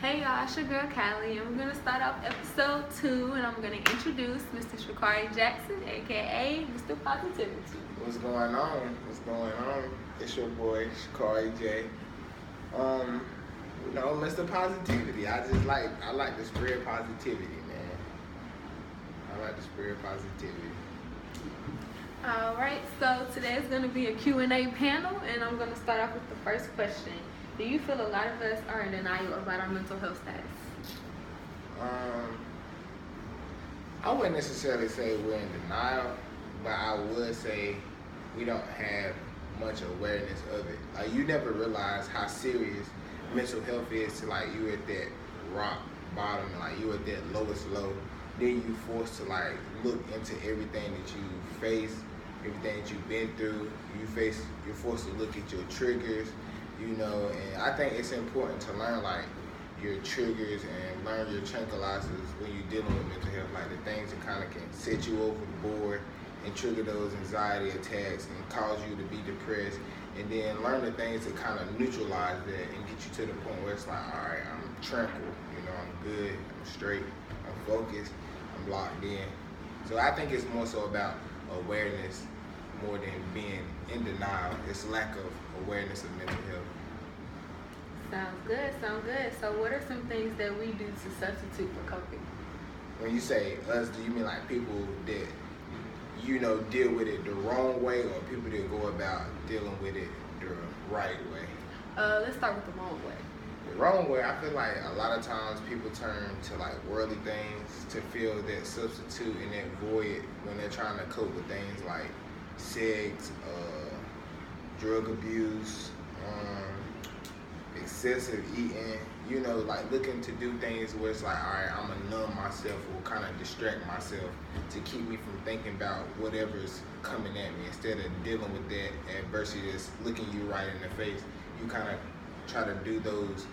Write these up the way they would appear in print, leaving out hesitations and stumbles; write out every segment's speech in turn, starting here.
Hey y'all, it's your girl Callie, and we're gonna start off episode 2, and I'm gonna introduce Mr. Shakari Jackson, aka Mr. Positivity. What's going on? It's your boy Shakari J. Mr. Positivity. I like to spread positivity, man. I like to spread positivity. Alright, so today is gonna be a Q&A panel, and I'm gonna start off with the first question. Do you feel a lot of us are in denial about our mental health status? I wouldn't necessarily say we're in denial, but I would say we don't have much awareness of it. Like, you never realize how serious mental health is till like you at that rock bottom, like you at that lowest low. Then you forced to like look into everything that you face, everything that you've been through. You're forced to look at your triggers, and I think it's important to learn like your triggers and learn your tranquilizers when you're dealing with mental health, like the things that kind of can set you over the board and trigger those anxiety attacks and cause you to be depressed, and then learn the things that kind of neutralize that and get you to the point where it's like, all right, I'm tranquil, I'm good, I'm straight, I'm focused, I'm locked in. So I think it's more so about awareness more than being in denial. It's lack of awareness of mental health. Sounds good. So what are some things that we do to substitute for coping? When you say us, do you mean like people that, deal with it the wrong way, or people that go about dealing with it the right way? Let's start with the wrong way. The wrong way, I feel like a lot of times people turn to like worldly things to fill that substitute and that void when they're trying to cope with things like sex, drug abuse, excessive eating, like looking to do things where it's like, all right, I'm gonna numb myself or kind of distract myself to keep me from thinking about whatever's coming at me. Instead of dealing with that adversity that's looking you right in the face, you kind of try to do those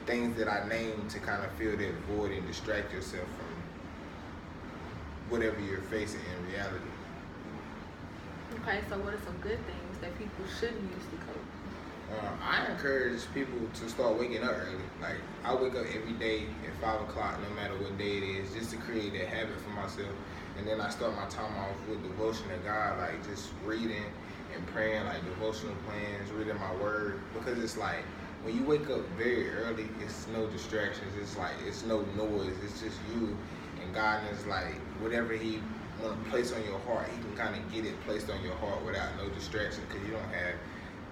things that I named to kind of fill that void and distract yourself from whatever you're facing in reality. Okay, so what are some good things that people should use to cope? I encourage people to start waking up early. Like, I wake up every day at 5 o'clock, no matter what day it is, just to create that habit for myself. And then I start my time off with devotion to God, like just reading and praying, like devotional plans, reading my word. Because it's like, when you wake up very early, it's no distractions. It's like, it's no noise. It's just you and God. And it's like, whatever He want to place on your heart, He can kind of get it placed on your heart without no distraction, because you don't have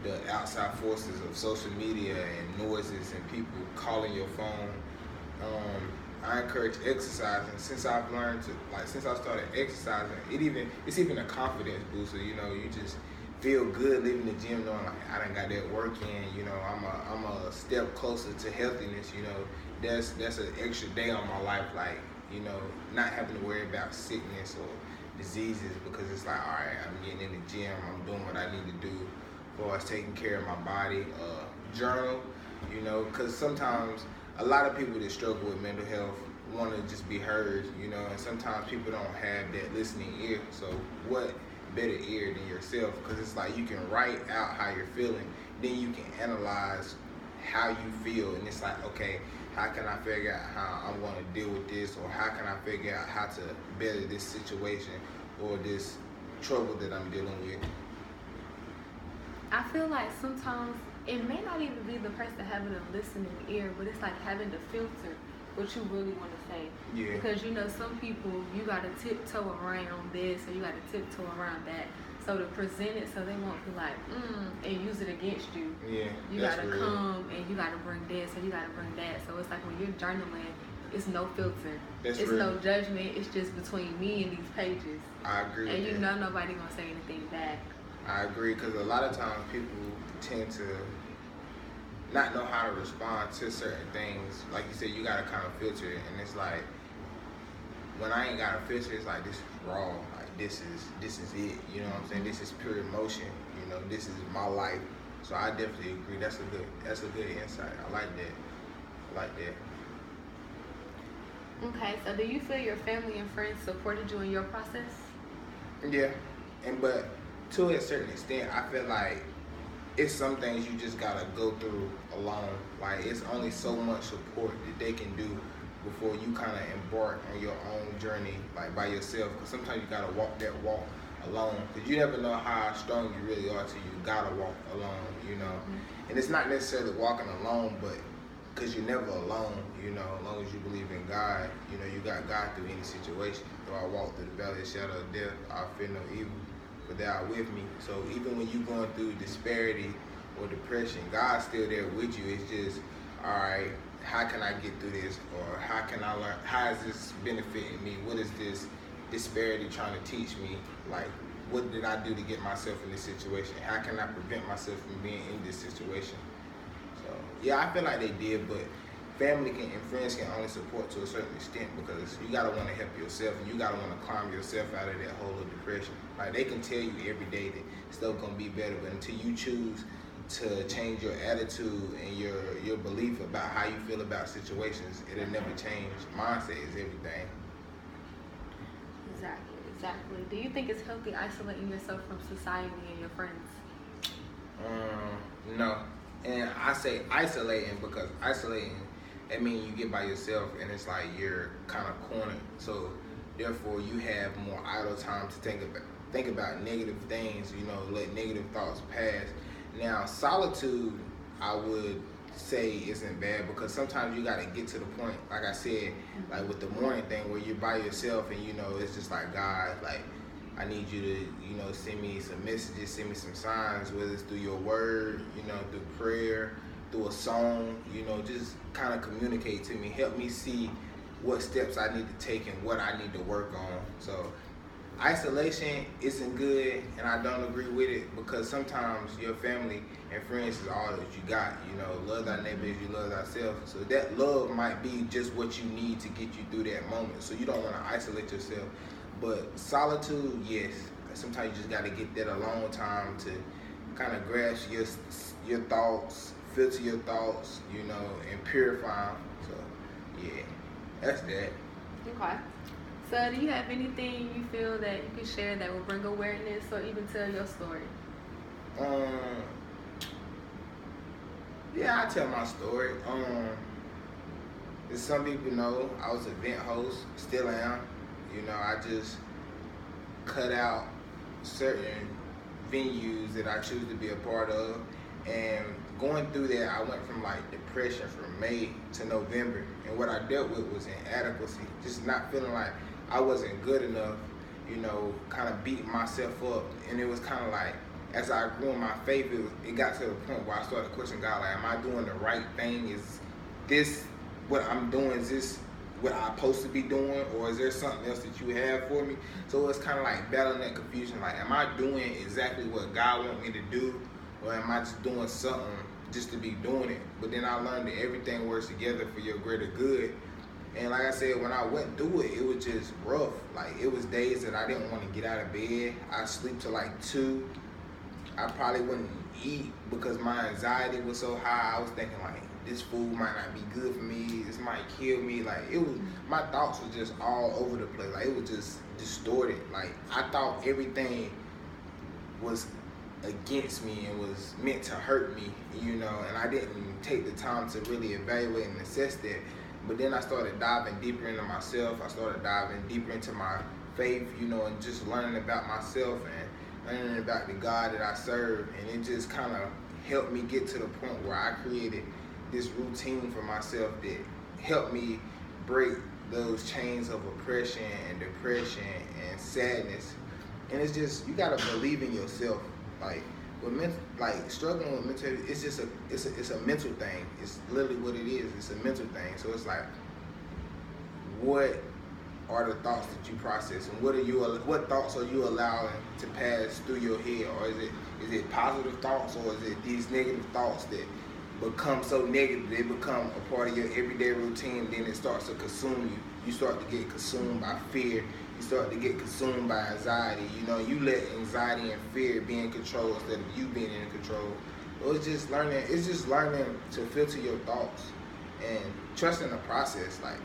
the outside forces of social media and noises and people calling your phone. I encourage exercising. Since I've learned to, since I started exercising, it's even a confidence booster. You just feel good leaving the gym knowing like I done got that work in. I'm a step closer to healthiness. That's an extra day on my life. Not having to worry about sickness or diseases, because it's like, all right, I'm getting in the gym, I'm doing what I need to do as far as taking care of my body. Journal, because sometimes a lot of people that struggle with mental health want to just be heard, and sometimes people don't have that listening ear. So what better ear than yourself? Because it's like you can write out how you're feeling, then you can analyze how you feel, and it's like, okay, how can I figure out how I'm going to deal with this, or how can I figure out how to better this situation or this trouble that I'm dealing with? I feel like sometimes it may not even be the person having a listening ear, but it's like having to filter what you really want to say. Yeah. Because some people, you got to tiptoe around this, or you got to tiptoe around that. So to present it so they won't be like, and use it against you. Yeah. You got to come and you got to bring this and you got to bring that. So it's like when you're journaling, it's no filter. It's real. No judgment. It's just between me and these pages. I agree. And nobody going to say anything back. I agree, because a lot of times people tend to not know how to respond to certain things. Like you said, you got to kind of filter it. And it's like, when I ain't got a filter, it's like, this is raw. Like, this is it. You know what I'm saying? This is pure emotion. This is my life. So I definitely agree. That's a good insight. I like that. Okay, so do you feel your family and friends supported you in your process? Yeah, but to a certain extent, I feel like it's some things you just gotta go through alone. Like it's only so much support that they can do before you kind of embark on your own journey, like by yourself. Because sometimes you gotta walk that walk alone. Because you never know how strong you really are till you gotta walk alone. You know, and it's not necessarily walking alone, but because you're never alone. You know, as long as you believe in God, you know you got God through any situation. Though I walk through the valley of the shadow of death, I fear no evil, but thou art with me. So even when you're going through disparity or depression, God's still there with you. It's just, all right, how can I get through this? Or how can I learn? How is this benefiting me? What is this disparity trying to teach me? Like, what did I do to get myself in this situation? How can I prevent myself from being in this situation? So, yeah, I feel like they did, but family and friends can only support to a certain extent because you gotta want to help yourself and you gotta want to climb yourself out of that hole of depression. Like they can tell you every day that stuff gonna be better, but until you choose to change your attitude and your belief about how you feel about situations, it'll never change. Mindset is everything. Exactly. Do you think it's healthy isolating yourself from society and your friends? No. And I say isolating because isolating, I mean you get by yourself and it's like you're kind of cornered. So therefore you have more idle time to think about negative things, you know, let negative thoughts pass. Now solitude, I would say isn't bad because sometimes you got to get to the point, like I said, like with the morning thing where you're by yourself and you know it's just like God, like I need you to, you know, send me some messages, send me some signs, whether it's through your word, you know, through prayer, through a song, you know, just kind of communicate to me, help me see what steps I need to take and what I need to work on. So isolation isn't good, and I don't agree with it because sometimes your family and friends is all that you got. You know, love thy neighbor as you love thyself. So that love might be just what you need to get you through that moment. So you don't want to isolate yourself. But solitude, yes. Sometimes you just got to get that alone time to kind of grasp your thoughts, filter your thoughts, you know, and purify them. So, yeah, that's that. Okay. So do you have anything you feel that you can share that will bring awareness or even tell your story? Yeah, I tell my story. As some people know, I was an event host, still am. You know, I just cut out certain venues that I choose to be a part of. And going through that, I went from like depression from May to November. And what I dealt with was inadequacy, just not feeling like I wasn't good enough, you know, kind of beating myself up. And it was kind of like, as I grew in my faith, it got to the point where I started questioning God, like, am I doing the right thing? Is this what I'm doing? Is this what I'm supposed to be doing? Or is there something else that you have for me? So it's kind of like battling that confusion. Like, am I doing exactly what God wants me to do? Or am I just doing something just to be doing it? But then I learned that everything works together for your greater good. And like I said, when I went through it, it was just rough. Like, it was days that I didn't want to get out of bed. I'd sleep till like 2. I probably wouldn't eat because my anxiety was so high. I was thinking like, this food might not be good for me. This might kill me. Like, it was, my thoughts were just all over the place. Like, it was just distorted. Like, I thought everything was against me and was meant to hurt me, you know, and I didn't take the time to really evaluate and assess that. But then I started diving deeper into myself. I started diving deeper into my faith, you know, and just learning about myself and learning about the God that I serve. And it just kind of helped me get to the point where I created this routine for myself that helped me break those chains of oppression and depression and sadness. And it's just, you gotta believe in yourself. Like, struggling with mental, it's just it's a mental thing. It's literally what it is. It's a mental thing. So it's like, what are the thoughts that you process, and what thoughts are you allowing to pass through your head? Or is it positive thoughts, or is it these negative thoughts that become so negative they become a part of your everyday routine? Then it starts to consume you. You start to get consumed by fear. You start to get consumed by anxiety. You know, you let anxiety and fear be in control instead of you being in control. So it's just learning to filter your thoughts and trusting the process. Like,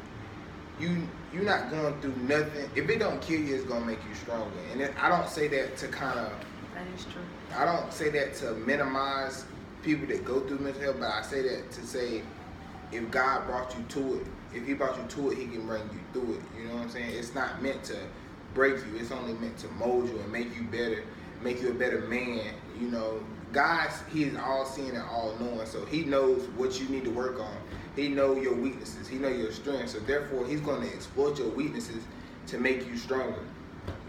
you're not going through nothing. If it don't kill you, it's gonna make you stronger. And I don't say that to kind of That is true. I don't say that to minimize people that go through mental health, but I say that to say if God brought you to it, if He brought you to it, He can bring you through it. You know what I'm saying? It's not meant to break you. It's only meant to mold you and make you better, make you a better man. You know, God, He is all seeing and all knowing, so He knows what you need to work on. He knows your weaknesses. He knows your strengths. So therefore, He's going to exploit your weaknesses to make you stronger.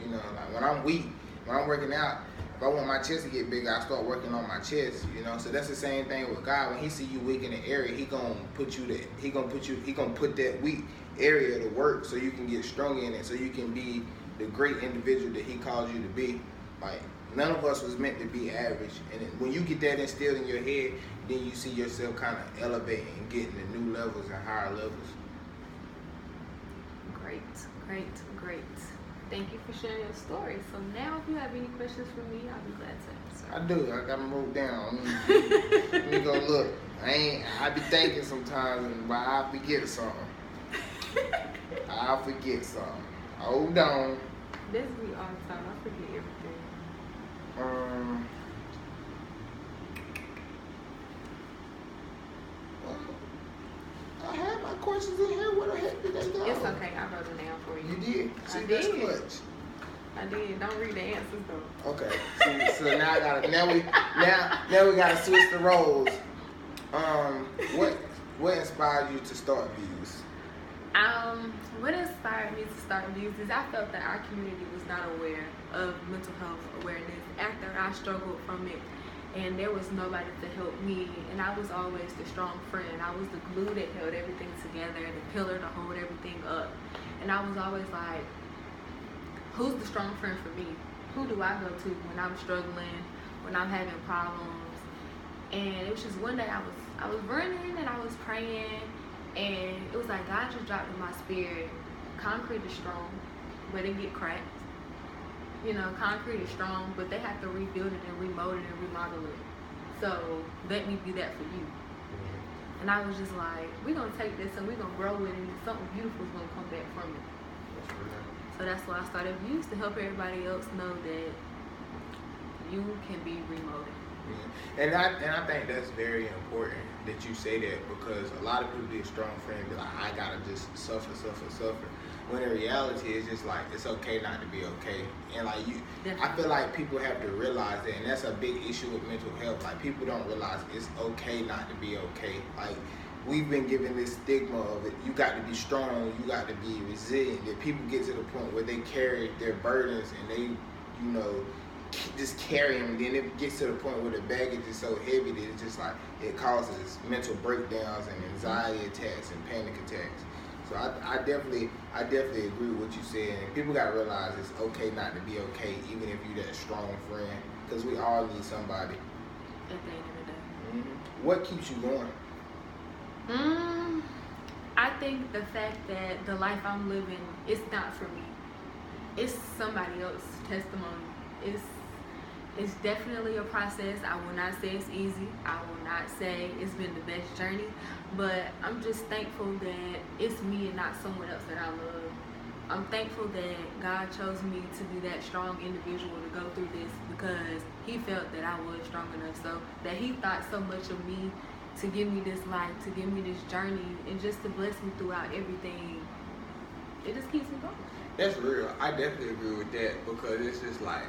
You know, like when I'm weak, when I'm working out, if I want my chest to get bigger, I start working on my chest. You know, so that's the same thing with God. When He see you weak in an area, He gonna put that weak area to work so you can get strong in it, so you can be the great individual that He calls you to be. Like, none of us was meant to be average. And when you get that instilled in your head, then you see yourself kind of elevating and getting to new levels and higher levels. Great. Thank you for sharing your story. So now, if you have any questions for me, I'll be glad to answer. I do. I got them wrote down. Let me go look. I be thinking sometimes, but I forget something. Hold on. This is me all the time. I forget everything. I had my questions in here. Where the heck did they go? It's okay. I wrote them down for you. You did? See, I that's did. clutch. I did. Don't read the answers though. Okay. So now I gotta. Now we gotta switch the roles. What inspired you to start Views? What inspired me to start Views is I felt that our community was not aware of mental health awareness after I struggled from it, and there was nobody to help me, and I was always the strong friend. I was the glue that held everything together, the pillar to hold everything up, and I was always like, who's the strong friend for me? Who do I go to when I'm struggling, when I'm having problems? And it was just one day I was running and I was praying, and it was like God just dropped in my spirit. Concrete is strong, but it get cracked. You know, concrete is strong, but they have to rebuild it and remold it and remodel it. So let me be that for you. And I was just like, we're gonna take this and we're gonna grow it, and something beautiful is gonna come back from it. So that's why I started Views, to help everybody else know that you can be remolded. And I think that's very important that you say that, because a lot of people be a strong friend and be like, I gotta just suffer. When in reality, it's just like, it's okay not to be okay. And like I feel like people have to realize that, and that's a big issue with mental health. Like, people don't realize it's okay not to be okay. Like, we've been given this stigma of it. You got to be strong, you got to be resilient. That people get to the point where they carry their burdens and they, you know, just carry them. Then it gets to the point where the baggage is so heavy that it's just like, it causes mental breakdowns and anxiety attacks and panic attacks. So I definitely agree with what you said. And people gotta realize it's okay not to be okay, even if you're that strong friend, because we all need somebody. At the end of the day. Mm-hmm. What keeps you going? I think the fact that the life I'm living is not for me. It's somebody else's testimony. It's definitely a process. I will not say it's easy. I will not say it's been the best journey, but I'm just thankful that it's me and not someone else that I love. I'm thankful that God chose me to be that strong individual to go through this, because He felt that I was strong enough, so that He thought so much of me to give me this life, to give me this journey, and just to bless me throughout everything. It just keeps me going. That's real. I definitely agree with that, because it's just like,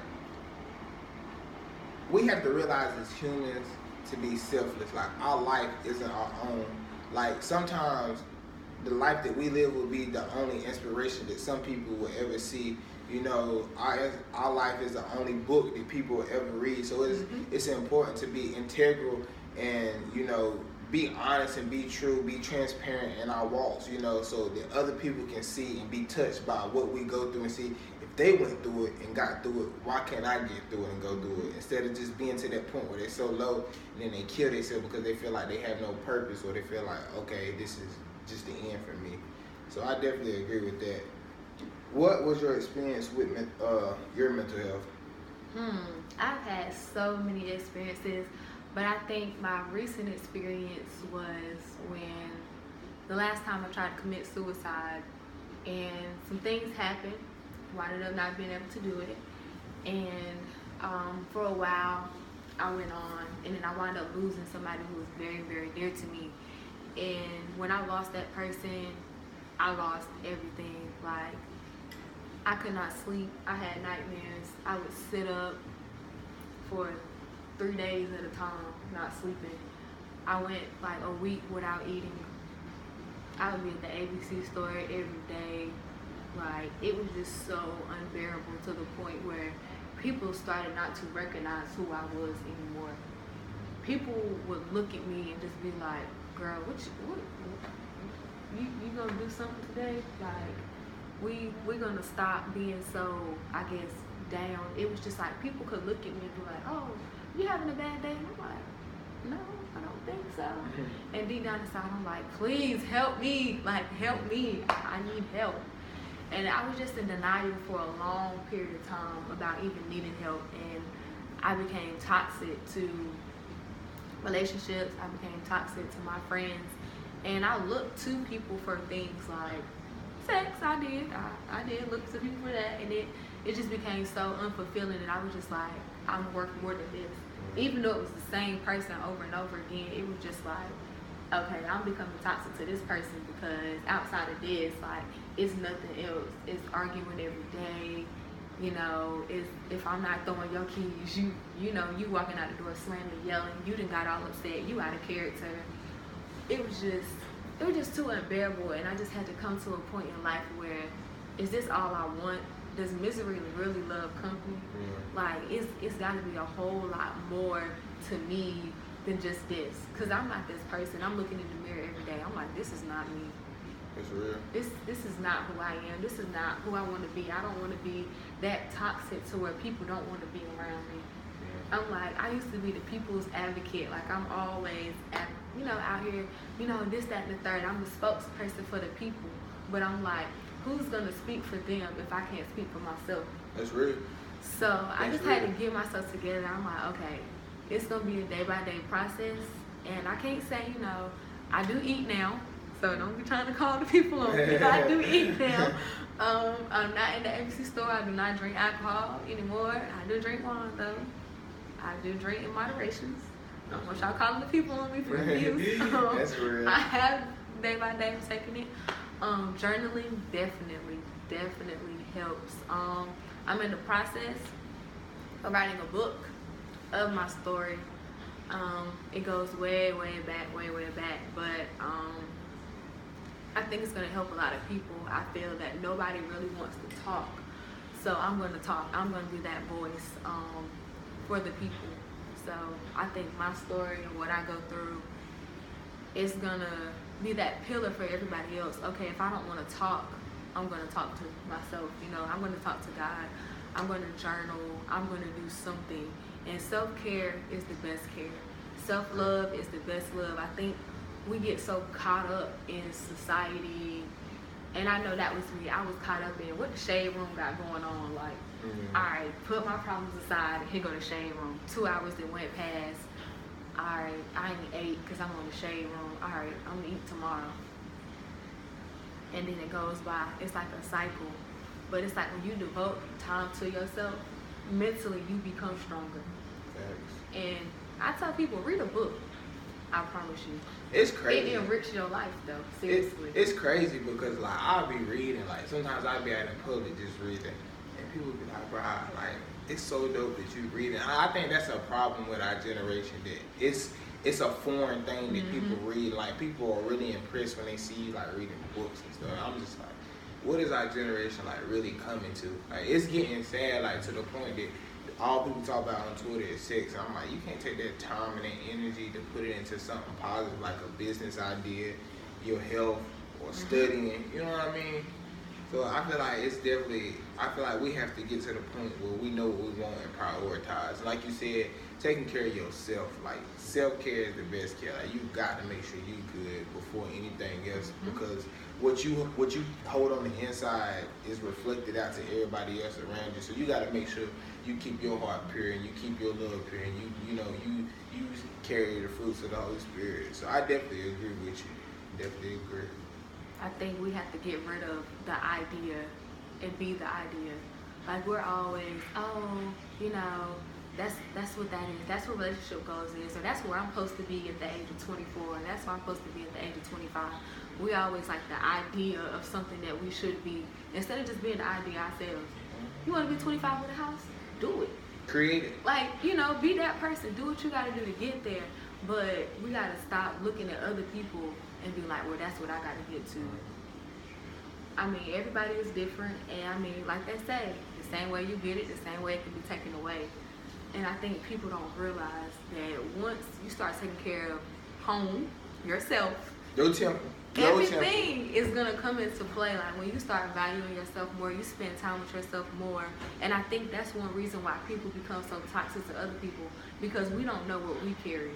we have to realize as humans to be selfless. Like, our life isn't our own. Like, sometimes the life that we live will be the only inspiration that some people will ever see. You know, our life is the only book that people will ever read. So it's important to be integral and, you know, be honest and be true, be transparent in our walks, you know, so that other people can see and be touched by what we go through, and see if they went through it and got through it, why can't I get through it and go through it? Instead of just being to that point where they're so low and then they kill themselves because they feel like they have no purpose, or they feel like, okay, this is just the end for me. So I definitely agree with that. What was your experience with your mental health? I've had so many experiences, but I think my recent experience was when the last time I tried to commit suicide, and some things happened, wound up not being able to do it, and For a while, I went on, and then I wound up losing somebody who was very, very dear to me. And when I lost that person, I lost everything. Like, I could not sleep. I had nightmares. I would sit up for 3 days at a time, not sleeping. I went like a week without eating. I would be at the ABC store every day. Like, it was just so unbearable to the point where people started not to recognize who I was anymore. People would look at me and just be like, girl, what you gonna do something today? Like, we're gonna stop being so, I guess, down. It was just like people could look at me and be like, oh, you having a bad day? And I'm like, no, I don't think so. And deep down inside, I'm like, please help me. Like, help me. I need help. And I was just in denial for a long period of time about even needing help. And I became toxic to relationships. I became toxic to my friends. And I looked to people for things like sex. I did look to people for that. And it just became so unfulfilling. And I was just like, I'm worth more than this. Even though it was the same person over and over again, it was just like, okay, I'm becoming toxic to this person because outside of this, like, it's nothing else. It's arguing every day. You know, if I'm not throwing your keys, you know, you walking out the door slamming, yelling, you done got all upset, you out of character. It was just too unbearable, and I just had to come to a point in life where, is this all I want? Does misery really love company? Yeah. Like, it's got to be a whole lot more to me than just this. Because I'm not this person. I'm looking in the mirror every day. I'm like, this is not me. It's real. This is not who I am. This is not who I want to be. I don't want to be that toxic to where people don't want to be around me. Yeah. I'm like, I used to be the people's advocate. Like, I'm always, out here, this, that, and the third. I'm the spokesperson for the people. But I'm like, who's going to speak for them if I can't speak for myself? That's real. So I just had to get myself together. I'm like, okay, it's going to be a day-by-day process. And I can't say, I do eat now. So don't be trying to call the people on me. I do eat now. I'm not in the ABC store. I do not drink alcohol anymore. I do drink wine, though. I do drink in moderation. I don't want y'all calling the people on me for abuse. That's real. I have day-by-day taking it. Journaling definitely helps. I'm in the process of writing a book of my story. It goes way back, but I think it's going to help a lot of people. I feel that nobody really wants to talk, so I'm going to talk. I'm going to be that voice for the people. So I think my story and what I go through is going to be that pillar for everybody else. Okay, if I don't want to talk, I'm going to talk to myself. I'm going to talk to God. I'm going to journal. I'm going to do something. And self-care is the best care. Self-love is the best love. I think we get so caught up in society, and I know that was me. I was caught up in what the shade room got going on. Like, all right, put my problems aside, here go the shade room. 2 hours that went past. All right, I ain't ate because I'm on the shade room. All right, I'm gonna eat tomorrow. And then it goes by. It's like a cycle. But it's like when you devote time to yourself, mentally you become stronger. Thanks. And I tell people, read a book. I promise you. It's crazy. It enrich your life, though. Seriously. It's crazy because, like, I'll be reading. Like, sometimes I'll be out in public just reading. And people be like, bro, like, it's so dope that you reading. I think that's a problem with our generation. That it's a foreign thing that people read. Like, people are really impressed when they see you, like, reading books and stuff. I'm just like, what is our generation, like, really coming to? Like, it's getting sad, like, to the point that all people talk about on Twitter is sex. I'm like, you can't take that time and that energy to put it into something positive, like a business idea, your health, or studying. You know what I mean? So I feel like we have to get to the point where we know what we want and prioritize. Like you said, taking care of yourself. Like, self-care is the best care. Like, you got to make sure you good before anything else, because what you hold on the inside is reflected out to everybody else around you. So you got to make sure you keep your heart pure and you keep your love pure, and you carry the fruits of the Holy Spirit. So I definitely agree with you. Definitely agree. I think we have to get rid of the idea and be the idea. Like, we're always, That's what that is. That's what relationship goals is. So that's where I'm supposed to be at the age of 24, and that's where I'm supposed to be at the age of 25. We always like the idea of something that we should be, instead of just being the idea ourselves. You want to be 25 with a house? Do it. Create it. Like, you know, be that person. Do what you got to do to get there. But we got to stop looking at other people and be like, well, that's what I got to get to. I mean, everybody is different. And I mean, like they say, the same way you get it, the same way it can be taken away. And I think people don't realize that once you start taking care of home, yourself, Your temple. everything is gonna come into play. Like when you start valuing yourself more, you spend time with yourself more. And I think that's one reason why people become so toxic to other people, because we don't know what we carry.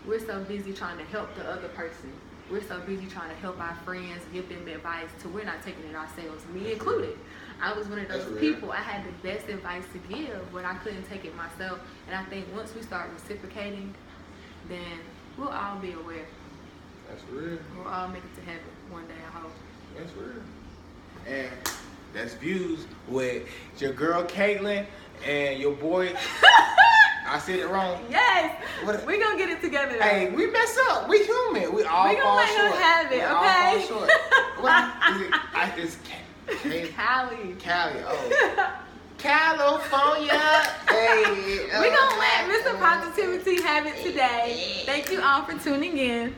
We're so busy trying to help the other person. We're so busy trying to help our friends, give them advice, to we're not taking it ourselves, me included. I was one of those people. I had the best advice to give, but I couldn't take it myself. And I think once we start reciprocating, then we'll all be aware. That's real. We'll all make it to heaven one day, I hope. That's real. And that's Views with your girl Caitlin and your boy. I said it wrong. Yes. What? We're going to get it together. Though. Hey, we mess up. We human. We all We're fall gonna short. let her have it, we okay? all fall short. What is it? Cali. Cali. Oh. California. Hey. We're going to let Mr. Positivity have it today. Thank you all for tuning in.